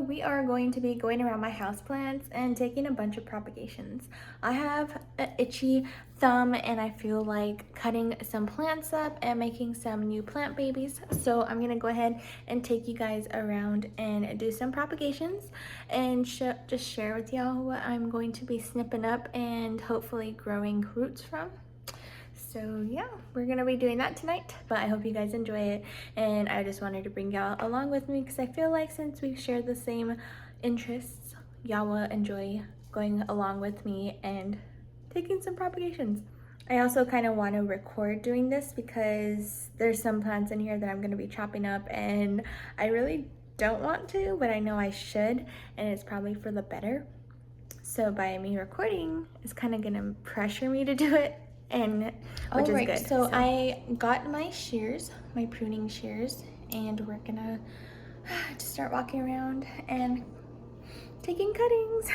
we are going to be going around my houseplants and taking a bunch of propagations. I have an itchy thumb and I feel like cutting some plants up and making some new plant babies. So I'm gonna go ahead and take you guys around and do some propagations and just share with y'all what I'm going to be snipping up and hopefully growing roots from. So yeah, we're gonna be doing that tonight, but I hope you guys enjoy it, and I just wanted to bring y'all along with me because I feel like since we share the same interests, y'all will enjoy going along with me and taking some propagations. I also kind of want to record doing this because there's some plants in here that I'm going to be chopping up and I really don't want to, but I know I should, and it's probably for the better. So by me recording, it's kind of going to pressure me to do it, and which is good. So I got my shears, my pruning shears, and we're gonna just start walking around and taking cuttings.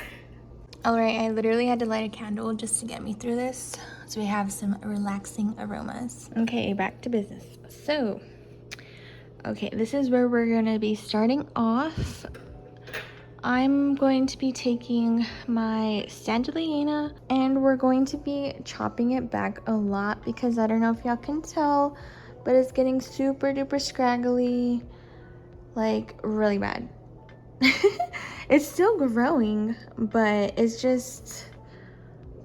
All right, I literally had to light a candle just to get me through this, so we have some relaxing aromas. Okay, back to business. So, okay, this is where we're gonna be starting off. I'm going to be taking my standaliana and we're going to be chopping it back a lot because I don't know if y'all can tell, but it's getting super duper scraggly, like really bad. It's still growing, but it's just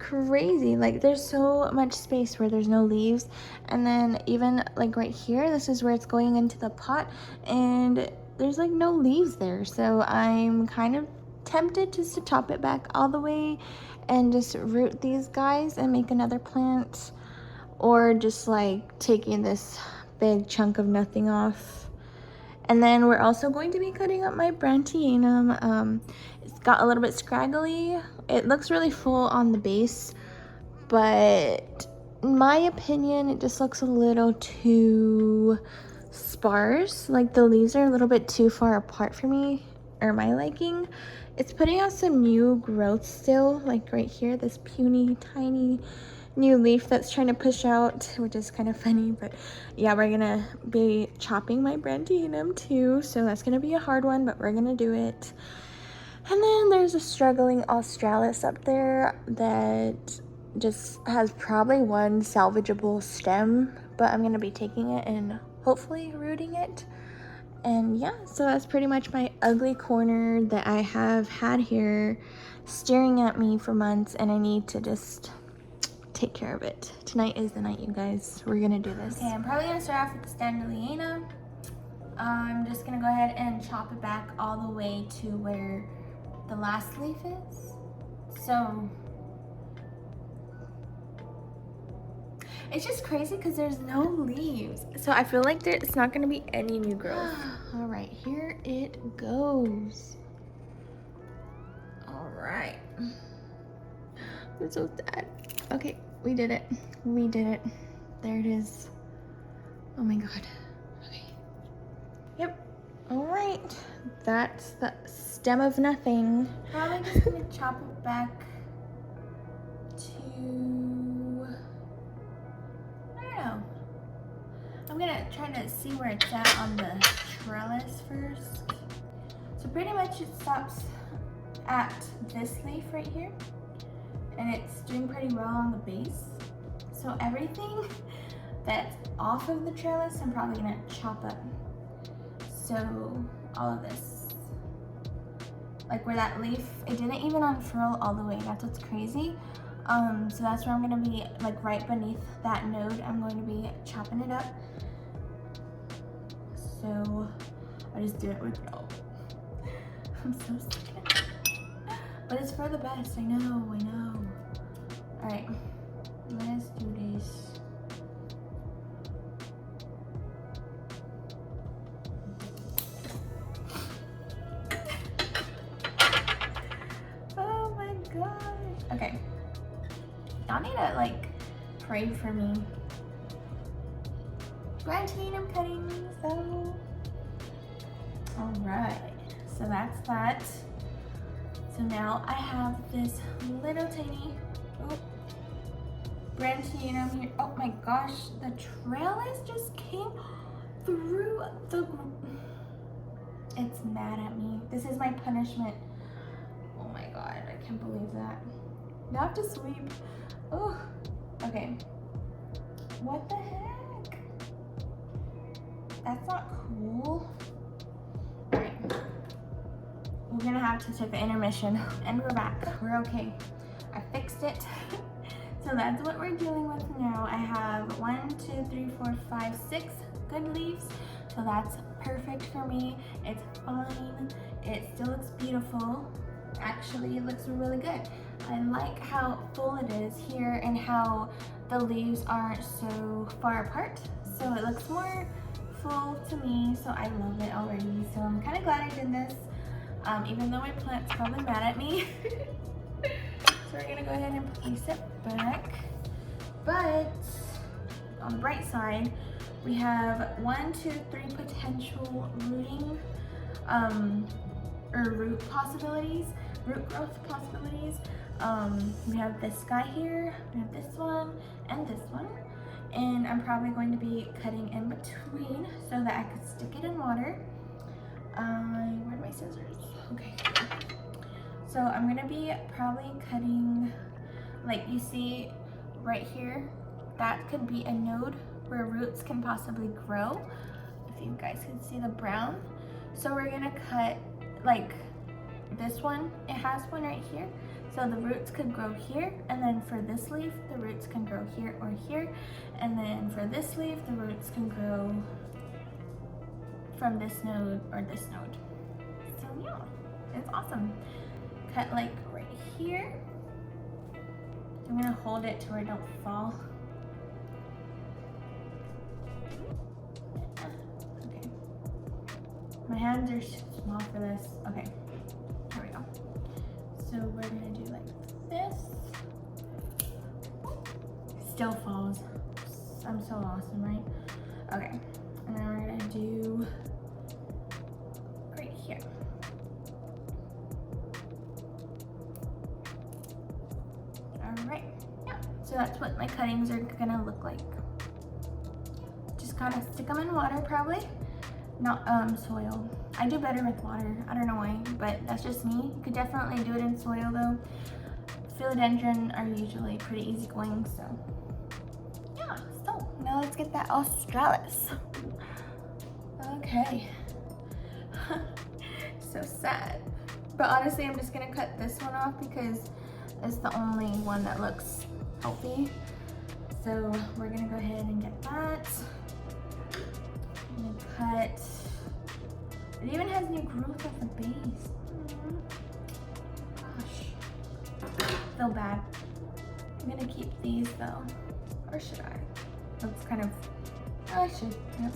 crazy. Like there's so much space where there's no leaves, and then even like right here, this is where it's going into the pot, and there's like no leaves there. So I'm kind of tempted just to chop it back all the way and just root these guys and make another plant, or just like taking this big chunk of nothing off. And then we're also going to be cutting up my brantianum. It's got a little bit scraggly. It looks really full on the base, but in my opinion, it just looks a little too sparse. Like the leaves are a little bit too far apart for me, or my liking. It's putting out some new growth still, like right here, this puny, tiny new leaf that's trying to push out, which is kind of funny. But yeah, we're gonna be chopping my brantianum too, so that's gonna be a hard one, but we're gonna do it. And then there's a struggling australis up there that just has probably one salvageable stem, but I'm gonna be taking it and hopefully rooting it. And yeah, so that's pretty much my ugly corner that I have had here staring at me for months, and I need to just take care of it. Tonight is the night, you guys. We're gonna do this. Okay, I'm probably gonna start off with the standaliana. I'm just gonna go ahead and chop it back all the way to where the last leaf is. So it's just crazy because there's no leaves, so I feel like it's not going to be any new growth. All right, here it goes. All right, I'm so sad. Okay, we did it. We did it. There it is. Oh my god. Okay. Yep. All right, that's the stem of nothing. Probably just gonna chop it back to, I don't know. I'm gonna try to see where it's at on the trellis first. So pretty much it stops at this leaf right here, and it's doing pretty well on the base. So everything that's off of the trellis, I'm probably gonna chop up. So all of this, like where that leaf, it didn't even unfurl all the way. That's what's crazy. So that's where I'm gonna be, like right beneath that node, I'm going to be chopping it up. So I just do it with no. I'm so scared. But it's for the best, I know. All right, let's do this. Oh my gosh. Okay. Y'all need to like pray for me. Brantianum cuttings though. All right, so that's that. So now I have this little tiny brantianum here. Oh my gosh, the trellis just came through the, It's mad at me. This is my punishment. Oh my god, I can't believe that. Now I have to sweep. Oh, okay. What the heck? That's not cool. Alright. We're gonna have to take an intermission, and we're back. We're okay. I fixed it. So that's what we're dealing with now. I have 1, 2, 3, 4, 5, 6 good leaves. So that's perfect for me. It's fine. It still looks beautiful. Actually, it looks really good. I like how full it is here and how the leaves aren't so far apart. So it looks more full to me, so I love it already. So I'm kind of glad I did this, even though my plant's probably mad at me. So we're gonna go ahead and place it back. But on the bright side, we have 1, 2, 3 potential rooting or root growth possibilities. We have this guy here, we have this one, and this one. And I'm probably going to be cutting in between so that I could stick it in water. Where are my scissors? Okay. So I'm gonna be probably cutting, like you see right here, that could be a node where roots can possibly grow. If you guys can see the brown. So we're gonna cut like this one, it has one right here. So the roots could grow here, and then for this leaf, the roots can grow here or here. And then for this leaf, the roots can grow from this node or this node. So yeah, it's awesome. Cut like right here. I'm gonna hold it to where it don't fall. Okay. My hands are too small for this. Okay, here we go. So we're gonna do like this. Still falls. I'm so awesome, right? Okay, and then we're gonna do right here. Alright, yeah, so that's what my cuttings are gonna look like. Just kind of stick them in water probably, not soil. I do better with water, I don't know why, but that's just me. You could definitely do it in soil though. Philodendron are usually pretty easygoing, so yeah, so now let's get that australis. Okay. So sad. But honestly, I'm just gonna cut this one off because it's the only one that looks healthy. So we're gonna go ahead and get that. I'm gonna cut. It even has new growth at the base. Gosh, feel bad. I'm gonna keep these though, or should I? That's kind of. Oh, I should. Yep.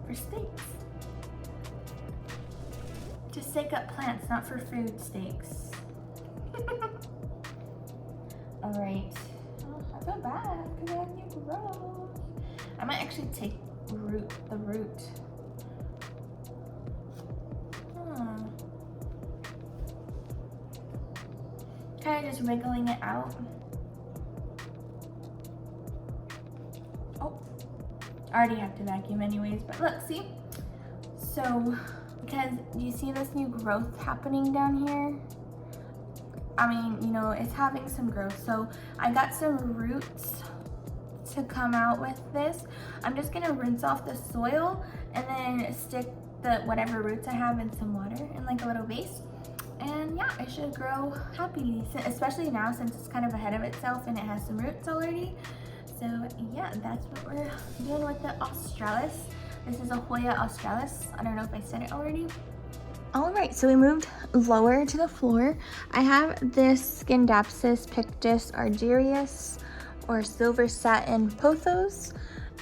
For steaks. To stake up plants, not for food steaks. Alright. Oh, I feel bad because I have new growth. I might actually take the root. Kind of just wriggling it out. Oh, I already have to vacuum anyways, but look, see? So, because you see this new growth happening down here? I mean, you know, it's having some growth. So I got some roots to come out with this. I'm just gonna rinse off the soil and then stick the whatever roots I have in some water in like a little vase. And yeah, it should grow happily, especially now since it's kind of ahead of itself and it has some roots already. So yeah, that's what we're doing with the australis. This is a Hoya australis. I don't know if I said it already. All right, so we moved lower to the floor. I have this Scindapsus pictus argyrius or silver satin pothos,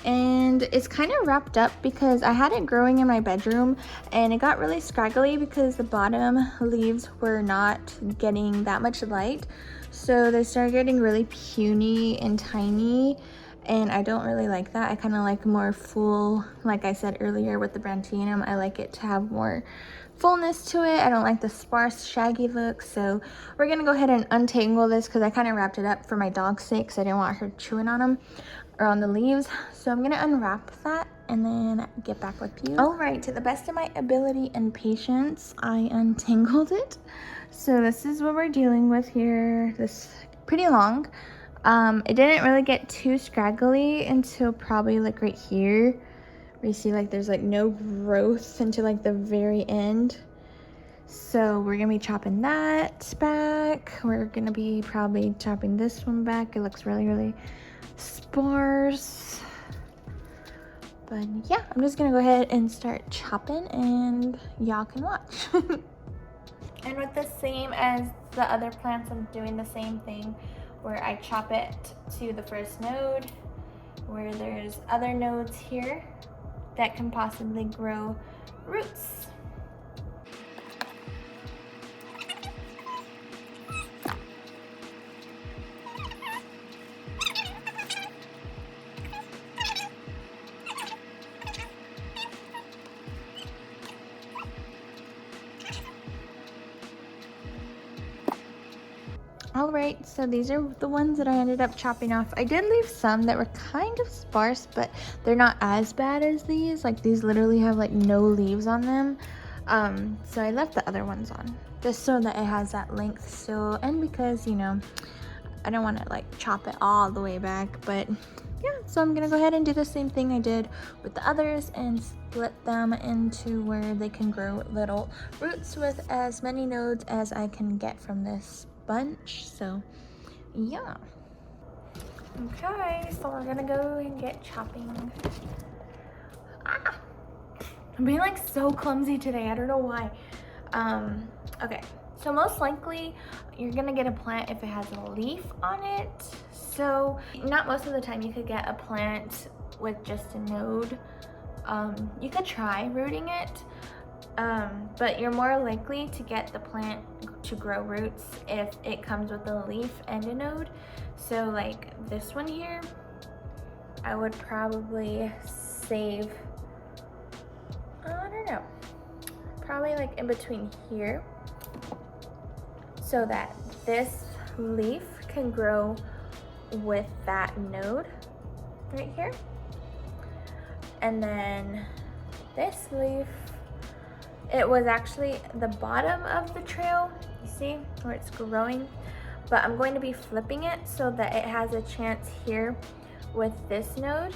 and it's kind of wrapped up because I had it growing in my bedroom and it got really scraggly because the bottom leaves were not getting that much light. So they started getting really puny and tiny, and I don't really like that. I kind of like more full, like I said earlier with the Brantianum, I like it to have more fullness to it. I don't like the sparse, shaggy look. So we're gonna go ahead and untangle this because I kind of wrapped it up for my dog's sake because I didn't want her chewing on them or on the leaves. So I'm gonna unwrap that and then get back with you. All right, to the best of my ability and patience, I untangled it. So this is what we're dealing with here. This pretty long. It didn't really get too scraggly until probably like right here. We see like there's like no growth until like the very end. So we're gonna be chopping that back. We're gonna be probably chopping this one back. It looks really, really sparse. But yeah, I'm just gonna go ahead and start chopping and y'all can watch. And with the same as the other plants, I'm doing the same thing where I chop it to the first node, where there's other nodes here that can possibly grow roots. Alright, so these are the ones that I ended up chopping off. I did leave some that were kind of sparse, but they're not as bad as these. Like these literally have like no leaves on them. So I left the other ones on just so that it has that length still, and because, you know, I don't want to like chop it all the way back. But yeah, so I'm gonna go ahead and do the same thing I did with the others and split them into where they can grow little roots with as many nodes as I can get from this bunch. So yeah. Okay, so we're gonna go and get chopping. I'm being like so clumsy today, I don't know why. Okay, so most likely you're gonna get a plant if it has a leaf on it. So not most of the time you could get a plant with just a node. You could try rooting it, but you're more likely to get the plant to grow roots if it comes with a leaf and a node. So like this one here, I would probably save, I don't know, probably like in between here, so that this leaf can grow with that node right here. And then this leaf, it was actually the bottom of the trail, you see where it's growing, but I'm going to be flipping it so that it has a chance here with this node.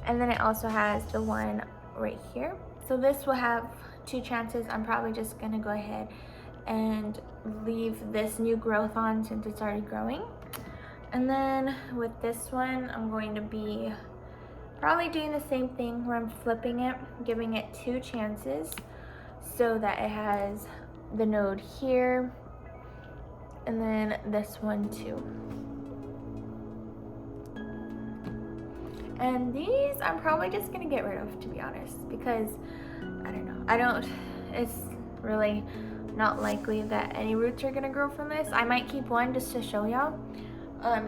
And then it also has the one right here. So this will have two chances. I'm probably just gonna go ahead and leave this new growth on since it's already growing. And then with this one, I'm going to be probably doing the same thing where I'm flipping it, giving it two chances so that it has the node here, and then this one too. And these I'm probably just gonna get rid of, to be honest, because I don't know, it's really not likely that any roots are gonna grow from this. I might keep one just to show y'all,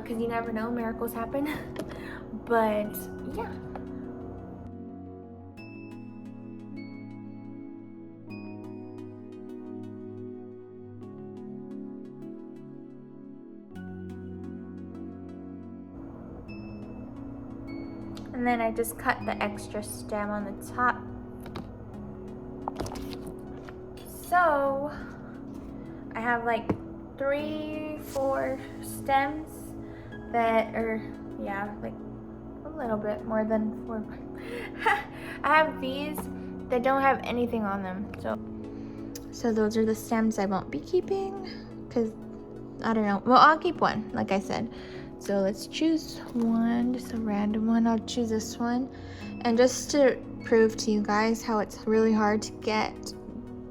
because you never know, miracles happen. But yeah. And then I just cut the extra stem on the top. So I have like 3-4 stems that are, yeah, like a little bit more than 4. I have these that don't have anything on them. So those are the stems I won't be keeping, because I don't know. Well, I'll keep one, like I said. So let's choose one, just a random one. I'll choose this one. And just to prove to you guys how it's really hard to get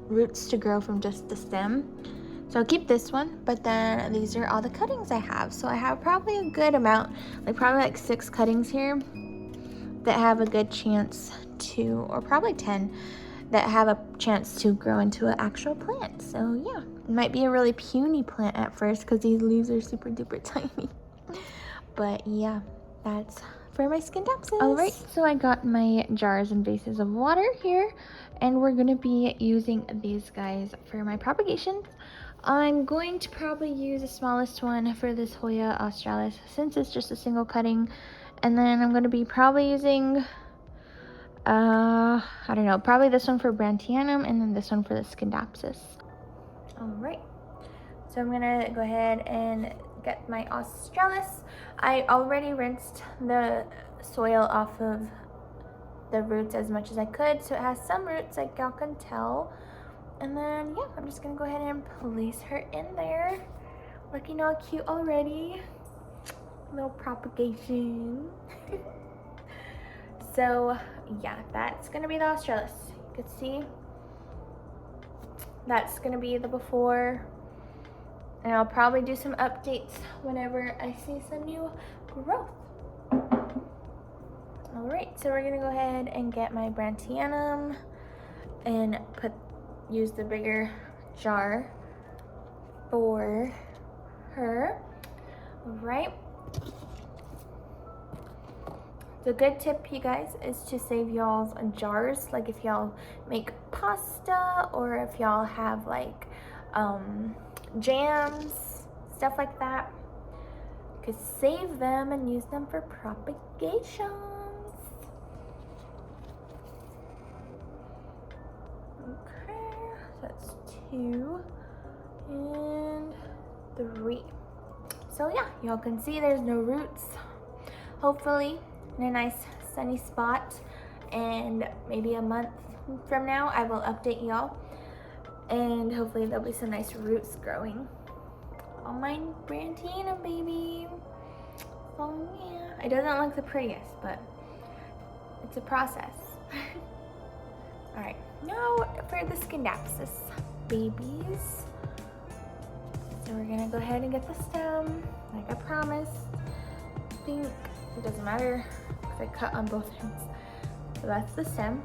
roots to grow from just the stem. So I'll keep this one, but then these are all the cuttings I have. So I have probably a good amount, like probably like 6 cuttings here that have a good chance to, or probably 10, that have a chance to grow into an actual plant. So yeah, it might be a really puny plant at first because these leaves are super duper tiny. But yeah, that's for my scindapsus. All right, so I got my jars and vases of water here, and we're gonna be using these guys for my propagations. I'm going to probably use the smallest one for this Hoya australis since it's just a single cutting, And then I'm going to be probably using, I don't know, probably this one for Brantianum and then this one for the Scindapsus. All right. So I'm going to go ahead and get my australis. I already rinsed the soil off of the roots as much as I could, so it has some roots like y'all can tell. And then yeah, I'm just gonna go ahead and place her in there, looking all cute already. Little propagation. So yeah, that's gonna be the australis. You can see that's gonna be the before, and I'll probably do some updates whenever I see some new growth. All right, so we're gonna go ahead and get my Brantianum and use the bigger jar for her. All right. The good tip, you guys, is to save y'all's jars, like if y'all make pasta or if y'all have like jams, stuff like that. You could save them and use them for propagation. Okay, so that's 2 and 3. So yeah, y'all can see there's no roots. Hopefully in a nice sunny spot, and maybe a month from now I will update y'all, and hopefully there'll be some nice roots growing on my Brantianum baby. Oh yeah, it doesn't look the prettiest, but it's a process. All right, now for the Scindapsus babies. So we're gonna go ahead and get the stem, like I promised. I think it doesn't matter because I cut on both ends. So that's the stem.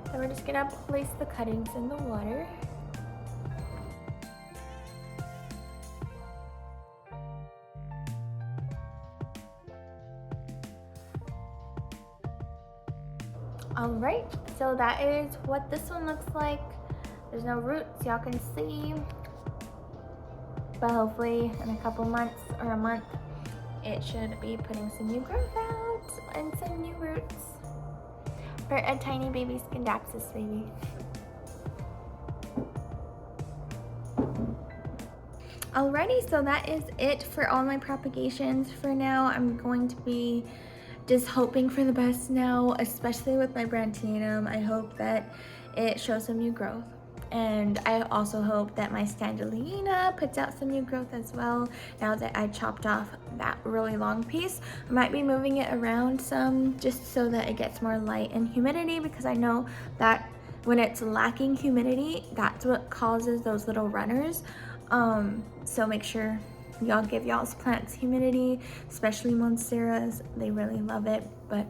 Then we're just gonna place the cuttings in the water. All right, so that is what this one looks like. There's no roots, y'all can see, but hopefully in a couple months or a month it should be putting some new growth out and some new roots for a tiny baby Scindapsus baby. Alrighty, so that is it for all my propagations for now. I'm going to be just hoping for the best now, especially with my Brantianum. I hope that it shows some new growth. And I also hope that my standaliana puts out some new growth as well. Now that I chopped off that really long piece, I might be moving it around some just so that it gets more light and humidity, because I know that when it's lacking humidity, that's what causes those little runners. So make sure y'all give y'all's plants humidity, especially monsteras. They really love it. But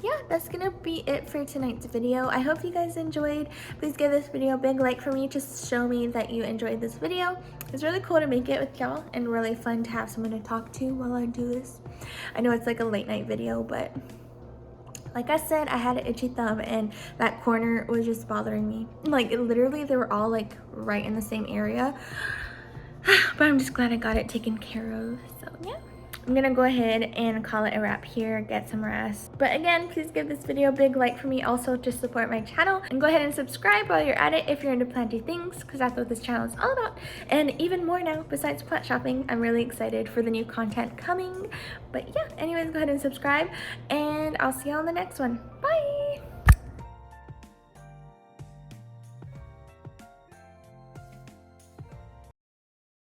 yeah, that's gonna be it for tonight's video. I hope you guys enjoyed. Please give this video a big like for me, just show me that you enjoyed this video. It's really cool to make it with y'all and really fun to have someone to talk to while I do this. I know it's like a late night video, but like I said, I had an itchy thumb and that corner was just bothering me. Like literally they were all like right in the same area. But I'm just glad I got it taken care of. So yeah, I'm gonna go ahead and call it a wrap here, get some rest. But again, please give this video a big like for me also to support my channel, and go ahead and subscribe while you're at it if you're into planty things, because that's what this channel is all about, and even more now besides plant shopping. I'm really excited for the new content coming. But yeah, anyways, go ahead and subscribe, and I'll see you on the next one.